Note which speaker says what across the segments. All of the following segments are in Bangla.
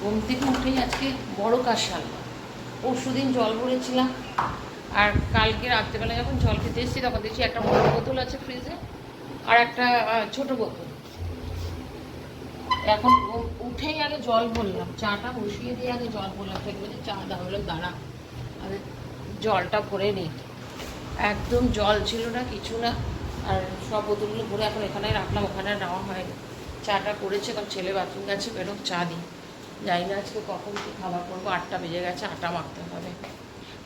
Speaker 1: ঘুম থেকে উঠেই আজকে বড় কাশাল। পরশু দিন জল ভরেছিলাম, আর কালকে রাত্রেবেলা যখন জল খেতে এসেছি তখন দেখছি একটা বড় বোতল আছে ফ্রিজে আর একটা ছোট বোতল। এখন উঠেই আগে জল ভরলাম, চাটা বসিয়ে দিয়ে আগে জল ভরলাম। ঠিক বলছি চা দাঁড়ালো দাঁড়া, আগে জলটা ভরে নিই। একদম জল ছিল না, কিছু না। আর সব বোতলগুলো ভরে এখন এখানে রাখলাম, ওখানে নেওয়া হয়নি। চাটা করেছে, এখন ছেলে বাথরুম গেছে, বেরোক চা দিই। জানি না আজকে কখন কি খাবার করবো, 8টা বেজে গেছে, আটা মাখতে হবে।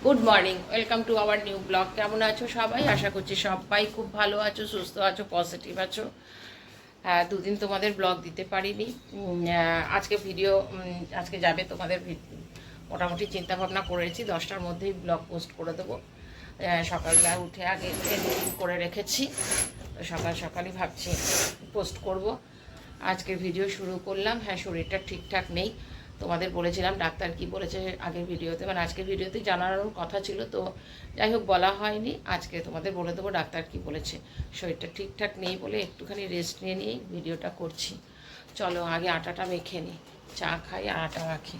Speaker 1: Good morning, welcome to our new blog. কেমন আছো সবাই? আশা করছি সবাই খুব ভালো আছো, সুস্থ আছো, পজিটিভ আছো। হ্যাঁ, দুদিন তোমাদের ব্লগ দিতে পারিনি। আজকে ভিডিও আজকে যাবে তোমাদের মোটামুটি চিন্তা ভাবনা করেছি 10টার মধ্যেই ব্লগ পোস্ট করে দেবো। সকালবেলা উঠে আগে এডিটিং করে রেখেছি, তো সকাল সকালই ভাবছি পোস্ট করব। আজকের ভিডিও শুরু করলাম। হ্যাঁ, শরীরটা ঠিকঠাক নেই, তোমাদের বলেছিলাম। ডাক্তার কি বলেছে আগের ভিডিওতে, মানে আজকের ভিডিওতে জানানোর কথা ছিল, তো যাই হোক বলা হয়নি। আজকে তোমাদের বলে দেবো ডাক্তার কি বলেছে। শরীরটা ঠিকঠাক নেই বলে একটুখানি রেস্ট নিয়ে নিয়েই ভিডিওটা করছি। চলো আগে আটাটা মেখে নিই, চা খাই আর আটা মাখি।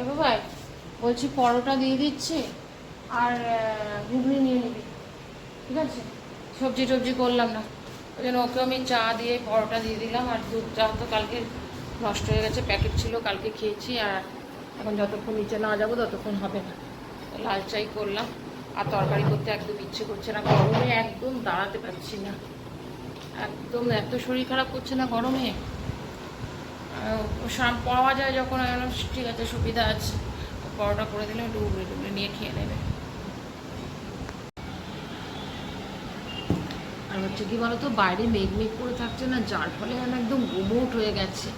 Speaker 1: এবার ভাই বলছি পরোটা দিয়ে দিচ্ছি আর ঘুগনি নিয়ে নিবি, ঠিক আছে? সবজি টবজি করলাম না, ওই জন্য ওকে আমি চা দিয়ে পরোটা দিয়ে দিলাম। আর দুধ চা তো কালকে নষ্ট হয়ে গেছে, প্যাকেট ছিল, কালকে খেয়েছি। আর এখন যতক্ষণ নিচে না যাবো ততক্ষণ হবে না, লাল চাই করলাম। আর তরকারি করতে একদম ইচ্ছে করছে না, গরমে একদম দাঁড়াতে পারছি না, একদম এত শরীর খারাপ করছে না গরমে। পাওয়া যায় যখন, ঠিক আছে সুবিধা আছে, পরোটা করে দিলে একটু উবড়ে টুবড়ে নিয়ে খেয়ে নেবে। আর হচ্ছে কি বলতো, বাইরে মেঘ মেঘ করে থাকছে না, যার ফলে যেন একদম গুমোট হয়ে গেছে,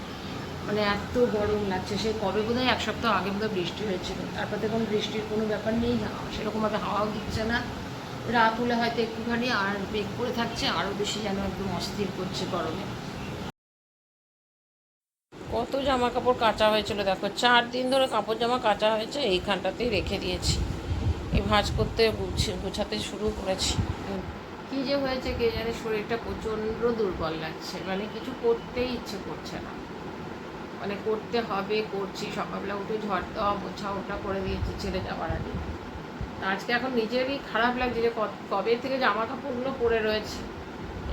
Speaker 1: মানে এত গরম লাগছে। সে কবে বোধহয় 1 সপ্তাহ আগে বোধহয় বৃষ্টি হয়েছিল, তারপর দেখুন বৃষ্টির কোনো ব্যাপার নেই, সেরকমভাবে হাওয়াও দিচ্ছে না। রাত হলে হয়তো একটুখানি, আর মেঘ করে থাকছে, আরও বেশি যেন একদম অস্থির করছে গরমে। কত জামা কাপড় কাচা হয়েছিল দেখো, 4 দিন ধরে কাপড় জামা কাচা হয়েছে, এইখানটাতেই রেখে দিয়েছি। এই ভাঁজ করতে গোছাতে শুরু করেছি। কী যে হয়েছে কে জানে, শরীরটা প্রচণ্ড দুর্বল লাগছে, মানে কিছু করতেই ইচ্ছে করছে না। মানে করতে হবে, করছি। সকালবেলা উঠে ঝড় দেওয়া মোছা ওটা করে দিয়েছি ছেলে যাওয়ার আগে। আজকে এখন নিজেরই খারাপ লাগছে যে কবে থেকে জামা কাপড়গুলো পরে রয়েছে,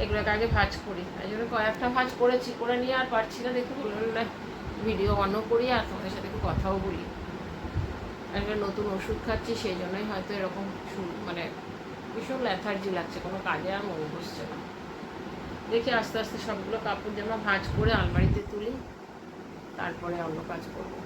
Speaker 1: এগুলোকে আগে ভাঁজ করি। তাই জন্য কয়েকটা ভাঁজ করেছি, করে নিয়ে আর পারছি না, দেখে বললাম না ভিডিও অনও করি আর তোমাদের সাথে একটু কথাও বলি। একটা নতুন ওষুধ খাচ্ছি, সেই জন্যই হয়তো এরকম মানে ভীষণ ল্যাথার্জি লাগছে, কোনো কাজে আর মন বসছে না। দেখি আস্তে আস্তে সবগুলো কাপড় জামা ভাঁজ করে আলমারিতে তুলি, তারপরে অন্য কাজ করবো।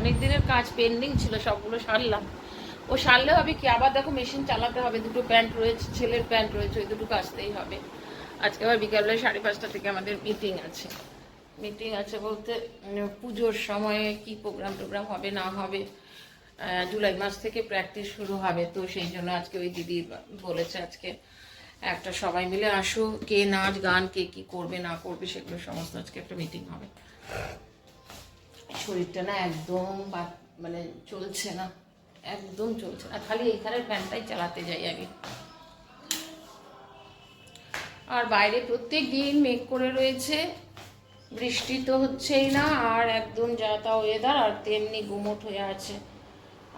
Speaker 1: অনেক দিনের কাজ পেন্ডিং ছিল, সবগুলো সারলাম। ও সারলেও হবে কি, আবার দেখো মেশিন চালাতে হবে, দুটো প্যান্ট রয়েছে, ছেলের প্যান্ট রয়েছে, ওই দুটো কাচতেই হবে। আজকে আবার বিকালবেলা 5:30 থেকে আমাদের মিটিং আছে। মিটিং আছে বলতে পুজোর সময়ে কি প্রোগ্রাম হবে না হবে। জুলাই মাস থেকে প্র্যাকটিস শুরু হবে, তো সেই জন্য আজকে ওই দিদি বলেছে আজকে একটা সবাই মিলে আসো, কে নাচ গান কে কি করবে না করবে সেগুলো সমস্ত আজকে একটা মিটিং হবে। শরীরটা না একদম মানে চলছে না, একদম চলছে না, খালি এইখানের ফ্যানটাই চালাতে যাই আমি। আর বাইরে প্রত্যেক দিন মেঘ করে রয়েছে, বৃষ্টি তো হচ্ছেই না, আর একদম যা তা ওয়েদার, আর তেমনি গুমোট হয়ে আছে।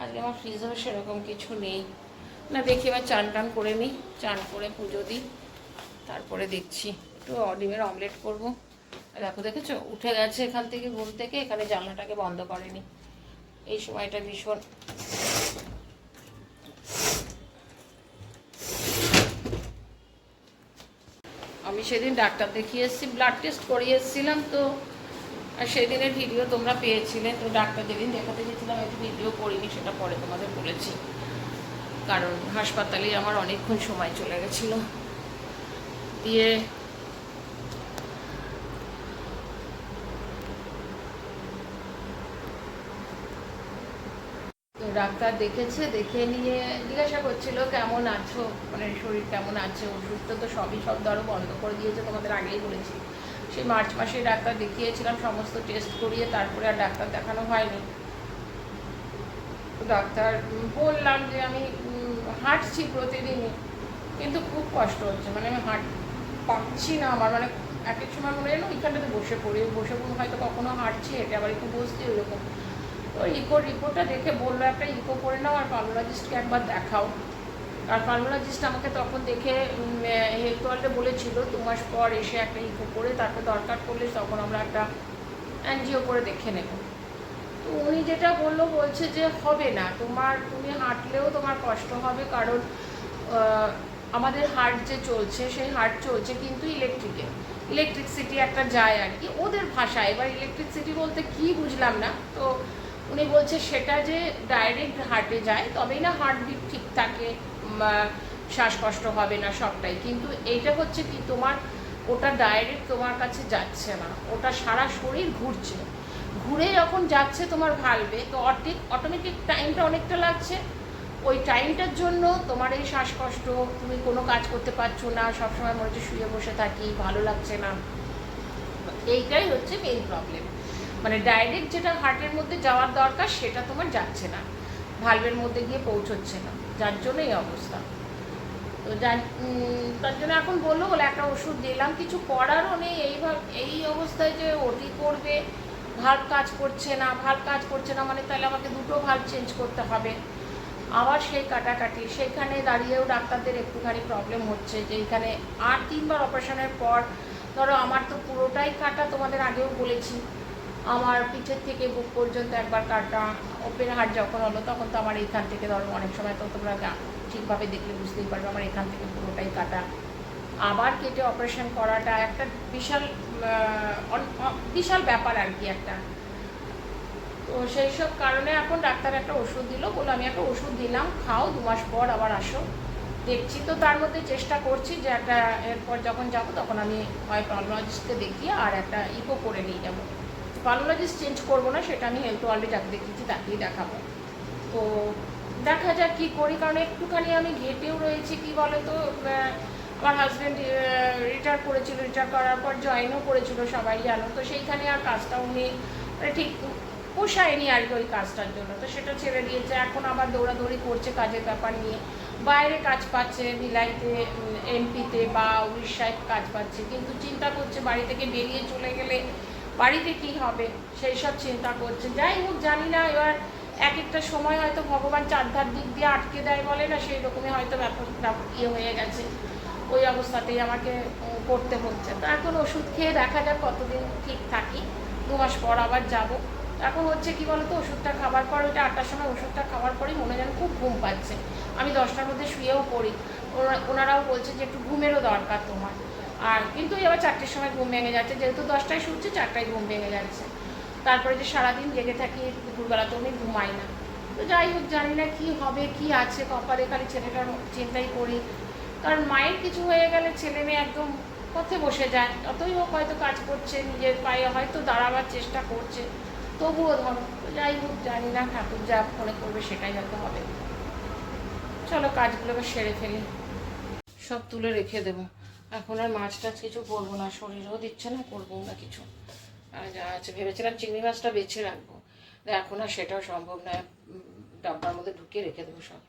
Speaker 1: আজকে আমার ফ্রিজেও সেরকম কিছু নেই। না দেখি এবার চান টান করে নিই, চান করে পুজো দিই, তারপরে দেখছি একটু ডিমের অমলেট করবো। দেখো দেখেছো উঠে গেছে এখান থেকে, ঘুম থেকে, এখানে জানলাটাকে বন্ধ করেনি। এই সময়টা ভীষণ আমি সেদিন ডাক্তার দেখিয়ে এসেছি, ব্লাড টেস্ট করিয়ে এসেছিলাম, তো আর সেদিনের ভিডিও তোমরা পেয়েছিলে। তো ডাক্তার যেদিন দেখাতে গেছিলাম একটু ভিডিও করিনি, সেটা পরে তোমাদের বলেছি, কারণ হাসপাতালে আমার অনেকক্ষণ সময় চলে গেছিলো। দিয়ে ডাক্তার দেখেছে, দেখে নিয়ে জিজ্ঞাসা করছিল কেমন আছো, মানে শরীর কেমন আছে। ওষুধ তো সবই সব ধরো বন্ধ করে দিয়েছে, তোমাদের আগেই বলেছি। সেই মার্চ মাসে ডাক্তার দেখিয়েছিলাম সমস্ত টেস্ট করিয়ে, তারপরে আর ডাক্তার দেখানো হয়নি। ডাক্তার বললাম যে আমি হাঁটছি প্রতিদিনই, কিন্তু খুব কষ্ট হচ্ছে, মানে আমি পাচ্ছি না। আমার মানে এক এক সময় মনে হয় না ওইখানটাতে বসে পড়ি, হয়তো কখনো হাঁটছি, হেঁটে আবার একটু বসছি, ওইরকম। তো রিপোর্টটা দেখে বললো একটা ইকো করে নাও আর পালমোলজিস্টকে একবার দেখাও। আর পালমোলজিস্ট আমাকে তখন দেখে হেলথ ওয়ার্ল্ডে বলেছিল 2 মাস পর এসে একটা ইকো করে, তারপর দরকার পড়লে তখন আমরা একটা অ্যানজিও করে দেখে নেব। তো উনি যেটা বলছে যে হবে না, তুমি হাঁটলেও তোমার কষ্ট হবে, কারণ আমাদের হার্ট যে চলছে, সেই হার্ট চলছে কিন্তু ইলেকট্রিসিটি একটা যায় আর কি ওদের ভাষায়। এবার ইলেকট্রিসিটি বলতে কি বুঝলাম না। তো উনি বলছে সেটা যে ডাইরেক্ট হার্টে যায়, তবেই না হার্টবিট ঠিক থাকে, শ্বাসকষ্ট হবে না, সবটাই। কিন্তু এইটা হচ্ছে কি, তোমার ওটা ডাইরেক্ট তোমার কাছে যাচ্ছে না, ওটা সারা শরীর ঘুরছে, ঘুরে যখন যাচ্ছে তোমার ভালবে, তো অটোমেটিক টাইমটা অনেকটা লাগছে। ওই টাইমটার জন্য তোমার এই শ্বাসকষ্ট, তুমি কোনো কাজ করতে পারছো না, সবসময় মনে হচ্ছে শুয়ে বসে থাকি, ভালো লাগছে না। এইটাই হচ্ছে মেইন প্রবলেম, মানে ডাইরেক্ট যেটা হার্টের মধ্যে যাওয়ার দরকার সেটা তোমার যাচ্ছে না, ভালভের মধ্যে গিয়ে পৌঁছচ্ছে না, যার জন্য এই অবস্থা। তো তার জন্য এখন বলে একটা ওষুধ দিলাম, কিছু করারও নেই। এই অবস্থায় যে ওটি করবে, ভাল্ব কাজ করছে না মানে তাহলে আমাকে 2টো ভাল্ব চেঞ্জ করতে হবে, আবার সেই কাটাকাটি। সেখানে দাঁড়িয়েও ডাক্তারদের একটুখানি প্রবলেম হচ্ছে যে এখানে আর 3বার অপারেশনের পর, ধরো আমার তো পুরোটাই কাটা, তোমাদের আগেও বলেছি, আমার পিঠের থেকে বুক পর্যন্ত একবার কাটা। ওপেন হার্ট যখন হলো তখন তো আমার এইখান থেকে, ধরো অনেক সময় তো তোমরা ঠিকভাবে দেখলে বুঝতেই পারবে, আমার এখান থেকে পুরোটাই কাটা। আবার কেটে অপারেশন করাটা একটা বিশাল ব্যাপার আর কি একটা। তো সেই সব কারণে এখন ডাক্তার একটা ওষুধ দিল, বলে আমি একটা ওষুধ দিলাম, খাও, 2 মাস পর আবার আসো, দেখছি। তো তার মধ্যে চেষ্টা করছি যে একটা এরপর যখন যাব তখন আমি হয় পালমোলজিস্টকে দেখিয়ে আর একটা ইকো করে নিয়ে যাবো। পালমোলজিস্ট চেঞ্জ করবো না, সেটা আমি হেলথ ওয়ার্ল্ডে যাকে দেখিয়েছি তাকেই দেখাবো। তো দেখা যাক কী করি, কারণ একটুখানি আমি ঘেটেও রয়েছি। কি বলে তো, আমার হাজব্যান্ড রিটায়ার করার পর জয়েনও করেছিল, সবাই জানো। তো সেইখানে আর কাজটা উনি ঠিক পোষায়নি আর কি ওই কাজটার জন্য, তো সেটা ছেড়ে দিয়েছে। এখন আবার দৌড়াদৌড়ি করছে কাজের ব্যাপার নিয়ে, বাইরে কাজ পাচ্ছে, ভিলাইতে, এমপিতে বা উড়িষ্যায় কাজ পাচ্ছে, কিন্তু চিন্তা করছে বাড়ি থেকে বেরিয়ে চলে গেলে বাড়িতে কি হবে, সেই সব চিন্তা করছে। যাই হোক, জানি না, এবার এক একটা সময় হয়তো ভগবান চারধার দিক দিয়ে আটকে দেয় বলে না, সেই রকমই হয়তো ব্যাপারটা হয়ে গেছে। ওই অবস্থাতেই আমাকে করতে হচ্ছে। তো এখন ওষুধ খেয়ে দেখা যাক কতদিন ঠিক থাকি, 2 মাস পর আবার যাব। এখন হচ্ছে কি বলতো, ওষুধটা খাবার পর, ওইটা 8টার সময় ওষুধটা খাওয়ার পরেই মনে যেন খুব ঘুম পাচ্ছে। আমি 10টার মধ্যে শুয়েও পড়ি, ওনারাও বলছে যে একটু ঘুমেরও দরকার তোমার। আর কিন্তু এবার 4টের সময় ঘুম ভেঙে যাচ্ছে, যেহেতু 10টায় শুচ্ছে, 4টায় ঘুম ভেঙে যাচ্ছে। তারপরে যে সারাদিন জেগে থাকি, দুপুরবেলা তো আমি ঘুমাই না। তো যাই হোক, জানি না কি হবে, কি আছে কপালে, খালি ছেলেটার চিন্তাই করি। কারণ মায়ের কিছু হয়ে গেলে ছেলে মেয়ে একদম পথে বসে যায়। যতই হোক হয়তো কাজ করছে, নিজের পায়ে হয়তো দাঁড়াবার চেষ্টা করছে, তবুও ধরো। তো যাই হোক, জানি না, ঠাকুর যা মনে করবে সেটাই হয়তো হবে। চলো কাজগুলোকে সেরে ফেলি, সব তুলে রেখে দেবো। এখন আর মাছ টাছ কিছু করবো না, শরীরও দিচ্ছে না, করবো না কিছু। আর যা আছে, ভেবেছিলাম চিংড়ি মাছটা বেছে রাখবো, এখন আর সেটাও সম্ভব নয়। ডাব্বার মধ্যে ঢুকিয়ে রেখে দেবো সব।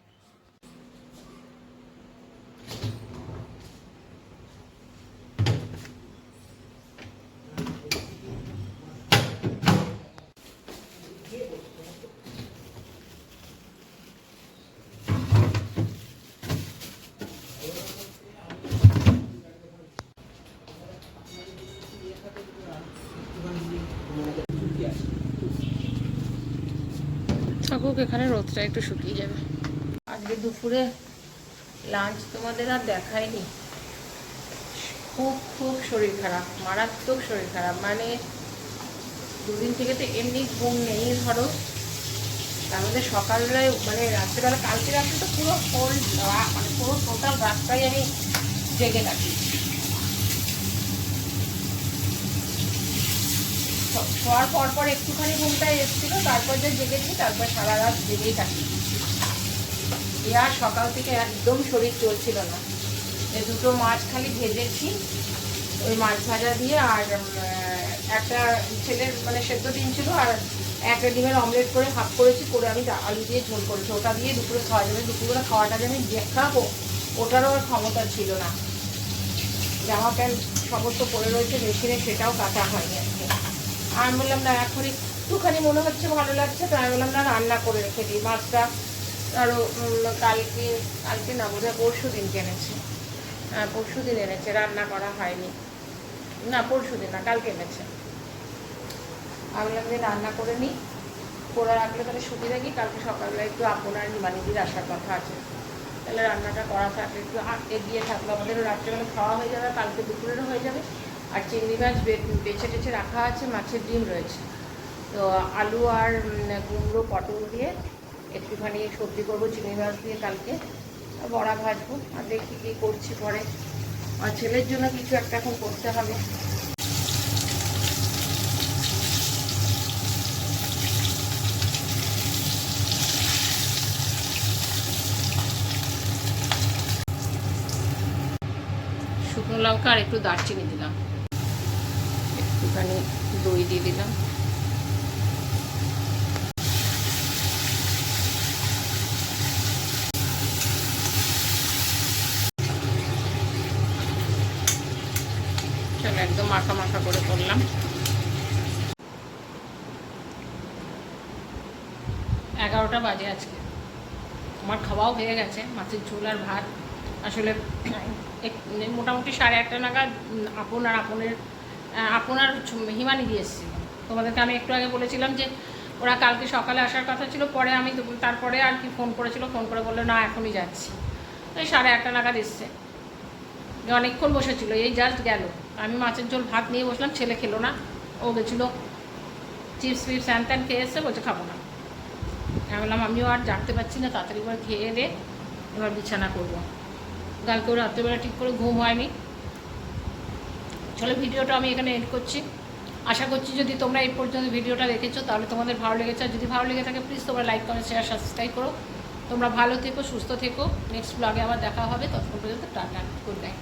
Speaker 1: থাকুক এখানে, রোদটা একটু শুকিয়ে যাবে। আজকে দুপুরে লাঞ্চ তোমাদের আর দেখায়নি। খুব খুব শরীর খারাপ, মারাত্মক শরীর খারাপ। মানে দুদিন থেকে তো এমনি ঘুম নেই ধরো, তার মধ্যে সকালবেলায় মানে রাত্রেবেলা, কালকে রাত্রে তো পুরো হোল মানে পুরো টোটাল রাতটাই আমি জেগে থাকি। শোয়ার পর পর একটুখানি ঘুমটা এসেছিলো, তারপর যে জেগেছি, তারপর সারা রাত জেগেই থাকি। আর সকাল থেকে একদম শরীর চলছিল না। দুটো মাছ খালি ভেজেছি, ওই মাছ ভাজা দিয়ে, আর একটা ছেলের মানে সেদ্ধ ডিম ছিল, আর একটা ডিমের অমলেট করে হাফ করেছি, করে আমি আলু দিয়ে ঝোল করেছি। ওটা দিয়ে দুপুরে খাওয়া যাবে। দুপুরে খাওয়াটা যে আমি দেখাবো ওটারও আর ক্ষমতা ছিল না। জামা প্যান্ট সমস্ত পরে রয়েছে মেশিনে, সেটাও কাটা হয়নি আজকে। আমি বললাম না, এখন একটুখানি মনে হচ্ছে ভালো লাগছে, তো আমি বললাম না, রান্না করে রেখে দিই মাছটা। আরও কালকে না বোধহয় পরশু দিন এনেছে, হ্যাঁ পরশু দিন এনেছে, রান্না করা হয়নি। না পরশু দিন না, কালকে এনেছে। আমি বললাম যে রান্না করে নিই, করে রাখলে তাহলে সুবিধা কি, কালকে সকালবেলা একটু আপনার হিমানিদির আসার কথা আছে, তাহলে রান্নাটা করা থাকলে একটু এগিয়ে থাকলো, আমাদেরও রাত্রেবেলা খাওয়া হয়ে যাবে, কালকে দুপুরেরও হয়ে যাবে। আর চিংড়ি মাছ বেছে টেছে রাখা আছে, মাছের ডিম রয়েছে, তো আলু আর কুমড়ো পটল দিয়ে একটুখানি সবজি করবো, চিংড়ি মাছ দিয়ে কালকে বড়া ভাজবো। আর দেখি কী করছি পরে। আর ছেলের জন্য কিছু একটা এখন করতে হবে। শুকনো লঙ্কা আর একটু দারচিনি দিলাম, একটুখানি দই দিয়ে দিলাম। চলো একদম মাখা মাখা করে করলাম। 11টা বাজে আজকে। আমার খাওয়াও হয়ে গেছে, মাছের ঝোল আর ভাত। আসলে মোটামুটি 8:30 নাগাদ আপনার হিমানিদি এসেছিল। তোমাদেরকে আমি একটু আগে বলেছিলাম যে ওরা কালকে সকালে আসার কথা ছিল, পরে আমি তারপরে আর কি ফোন করেছিল, ফোন করে বললো না এখনই যাচ্ছি। এই 8:30 নাগাদ এসছে, অনেকক্ষণ বসেছিল, এই জাস্ট গেল। আমি মাছের ঝোল ভাত নিয়ে বসলাম, ছেলে খেলো না, ও গেছিলো চিপস ফিপস হ্যান ত্যান খেয়ে এসছে, বলছে খাবো না। আমি বললাম আমিও আর জাগতে পারছি না, তাড়াতাড়ি করে খেয়ে দে, এবার বিছানা করবো। কালকেও রাত্রেবেলা ঠিক করে ঘুম হয়নি। চলো ভিডিওটা আমি এখানে এড করছি। আশা করছি যদি তোমরা এই পর্যন্ত ভিডিওটা দেখেছো তাহলে তোমাদের ভালো লেগেছে। আর যদি ভালো লেগে থাকে প্লিজ তোমরা লাইক কমেন্ট শেয়ার সাবস্ক্রাইব করো। তোমরা ভালো থেকো, সুস্থ থেকো। নেক্সট ব্লগে আবার দেখা হবে, ততক্ষণ পর্যন্ত টাটা, গুড নাইট।